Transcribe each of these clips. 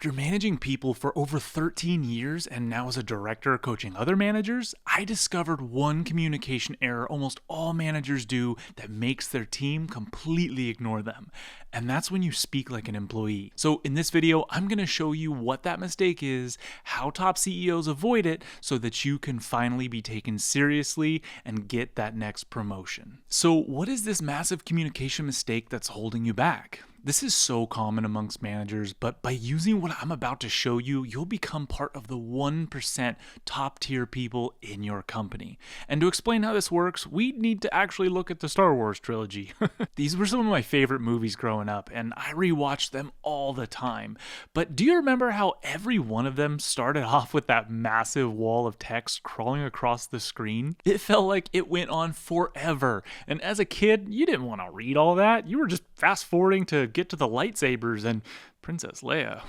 After managing people for over 13 years and now as a director coaching other managers, I discovered one communication error almost all managers do that makes their team completely ignore them. And that's when you speak like an employee. So in this video, I'm going to show you what that mistake is, how top CEOs avoid it so that you can finally be taken seriously and get that next promotion. So what is this massive communication mistake that's holding you back? This is so common amongst managers, but by using what I'm about to show you, you'll become part of the 1% top tier people in your company. And to explain how this works, we need to actually look at the Star Wars trilogy. These were some of my favorite movies growing up, and I rewatched them all the time. But do you remember how every one of them started off with that massive wall of text crawling across the screen? It felt like it went on forever. And as a kid, you didn't want to read all that. You were just fast forwarding to get to the lightsabers and Princess Leia.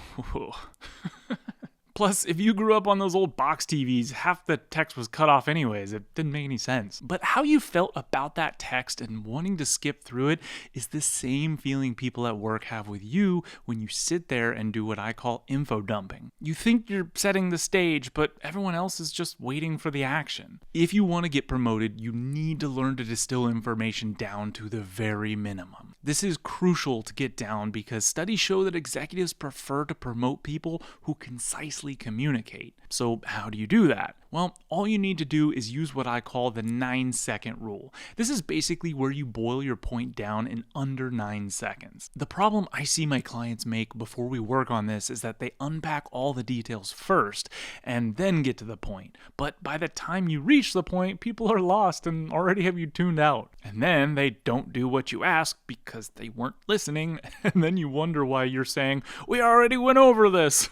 Plus, if you grew up on those old box TVs, half the text was cut off anyways. It didn't make any sense. But how you felt about that text and wanting to skip through it is the same feeling people at work have with you when you sit there and do what I call info dumping. You think you're setting the stage, but everyone else is just waiting for the action. If you want to get promoted, you need to learn to distill information down to the very minimum. This is crucial to get down because studies show that executives prefer to promote people who concisely communicate. So how do you do that? Well, all you need to do is use what I call the 9-second rule. This is basically where you boil your point down in under 9 seconds. The problem I see my clients make before we work on this is that they unpack all the details first and then get to the point. But by the time you reach the point, people are lost and already have you tuned out. And then they don't do what you ask because they weren't listening, and then you wonder why you're saying, "We already went over this."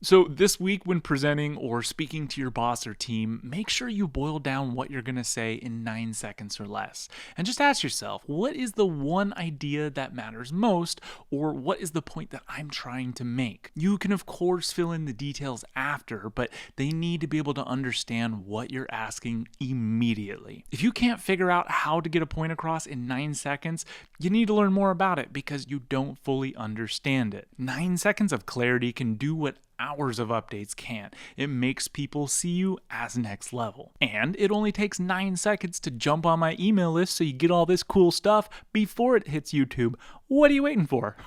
So this week when presenting or speaking to your boss or team, make sure you boil down what you're going to say in 9 seconds or less. And just ask yourself, what is the one idea that matters most, or what is the point that I'm trying to make? You can of course fill in the details after, but they need to be able to understand what you're asking immediately. If you can't figure out how to get a point across in 9 seconds, you need to learn more about it because you don't fully understand it. 9 seconds of clarity can do what hours of updates can't. It makes people see you as next level. And it only takes 9 seconds to jump on my email list so you get all this cool stuff before it hits YouTube. What are you waiting for?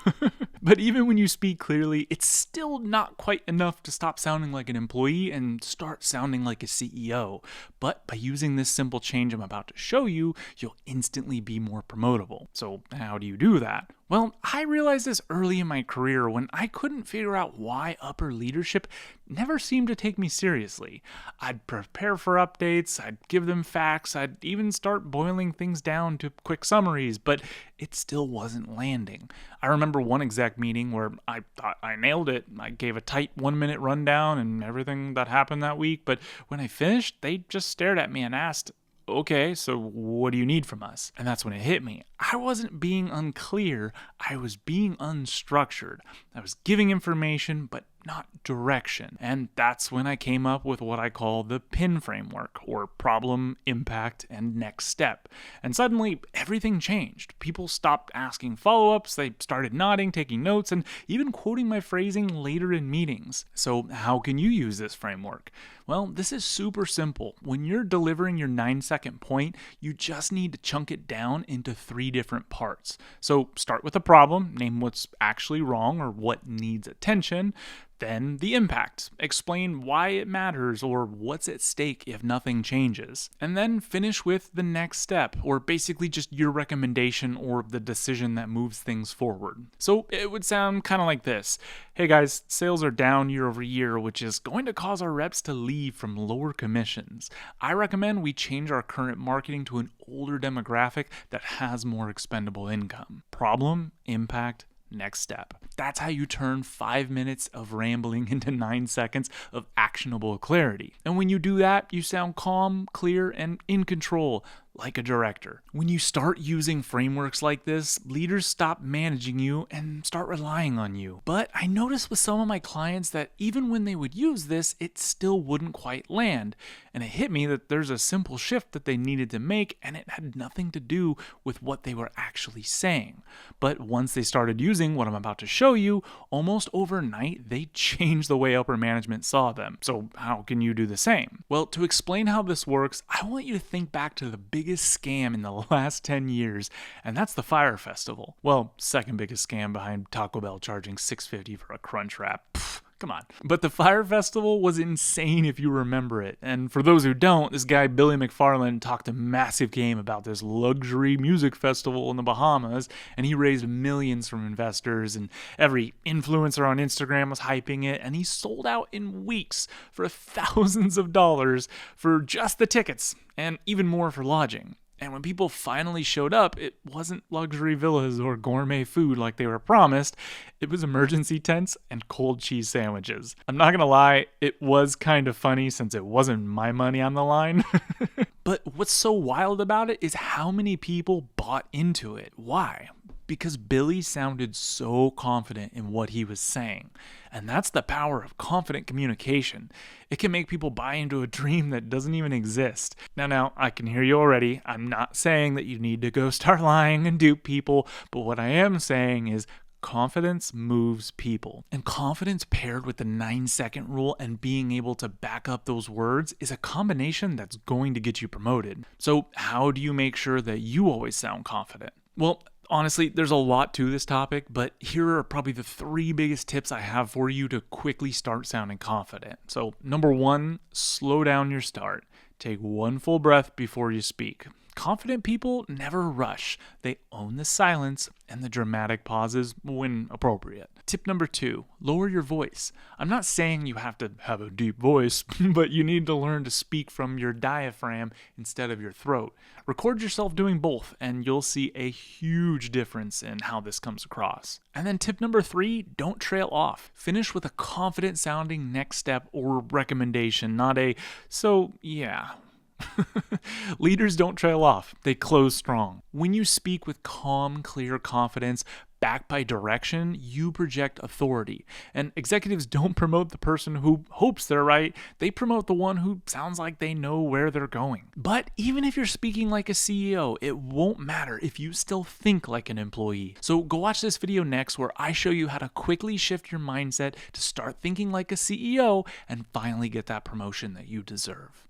But even when you speak clearly, it's still not quite enough to stop sounding like an employee and start sounding like a CEO. But by using this simple change I'm about to show you, you'll instantly be more promotable. So how do you do that? Well, I realized this early in my career when I couldn't figure out why upper leadership never seemed to take me seriously. I'd prepare for updates, I'd give them facts, I'd even start boiling things down to quick summaries, but it still wasn't landing. I remember one exec meeting where I thought I nailed it. I gave a tight 1-minute rundown and everything that happened that week, but when I finished, they just stared at me and asked, "Okay, so what do you need from us?" And that's when it hit me. I wasn't being unclear, I was being unstructured. I was giving information, but not direction. And that's when I came up with what I call the PIN framework, or problem, impact, and next step. And suddenly, everything changed. People stopped asking follow-ups, they started nodding, taking notes, and even quoting my phrasing later in meetings. So how can you use this framework? Well, this is super simple. When you're delivering your 9-second point, you just need to chunk it down into 3 different parts. So start with a problem, name what's actually wrong or what needs attention. Then the impact. Explain why it matters or what's at stake if nothing changes. And then finish with the next step, or basically just your recommendation or the decision that moves things forward. So it would sound kind of like this. Hey guys, sales are down year over year, which is going to cause our reps to leave from lower commissions. I recommend we change our current marketing to an older demographic that has more expendable income. Problem, impact, next step. That's how you turn 5 minutes of rambling into 9 seconds of actionable clarity. And when you do that, you sound calm, clear, and in control, like a director. When you start using frameworks like this, leaders stop managing you and start relying on you. But I noticed with some of my clients that even when they would use this, it still wouldn't quite land. And it hit me that there's a simple shift that they needed to make, and it had nothing to do with what they were actually saying. But once they started using what I'm about to show you, almost overnight, they changed the way upper management saw them. So how can you do the same? Well, to explain how this works, I want you to think back to the biggest scam in the last 10 years, and that's the Fyre Festival. Well, second biggest scam behind Taco Bell charging $6.50 for a Crunch Wrap. Come on. But the Fyre Festival was insane if you remember it. And for those who don't, this guy Billy McFarland talked a massive game about this luxury music festival in the Bahamas, and he raised millions from investors, and every influencer on Instagram was hyping it, and he sold out in weeks for thousands of dollars for just the tickets, and even more for lodging. And when people finally showed up, it wasn't luxury villas or gourmet food like they were promised. It was emergency tents and cold cheese sandwiches. I'm not gonna lie, it was kind of funny since it wasn't my money on the line. But what's so wild about it is how many people bought into it. Why? Because Billy sounded so confident in what he was saying. And that's the power of confident communication. It can make people buy into a dream that doesn't even exist. Now, I can hear you already. I'm not saying that you need to go start lying and dupe people, but what I am saying is confidence moves people. And confidence paired with the 9-second rule and being able to back up those words is a combination that's going to get you promoted. So how do you make sure that you always sound confident? Well, honestly, there's a lot to this topic, but here are probably the 3 biggest tips I have for you to quickly start sounding confident. So, number 1, slow down your start. Take 1 full breath before you speak. Confident people never rush. They own the silence and the dramatic pauses when appropriate. Tip number 2, lower your voice. I'm not saying you have to have a deep voice, but you need to learn to speak from your diaphragm instead of your throat. Record yourself doing both, and you'll see a huge difference in how this comes across. And then tip number 3, don't trail off. Finish with a confident sounding next step or recommendation, not a, so yeah. Leaders don't trail off, they close strong. When you speak with calm, clear confidence, backed by direction, you project authority. And executives don't promote the person who hopes they're right, they promote the one who sounds like they know where they're going. But even if you're speaking like a CEO, it won't matter if you still think like an employee. So go watch this video next where I show you how to quickly shift your mindset to start thinking like a CEO and finally get that promotion that you deserve.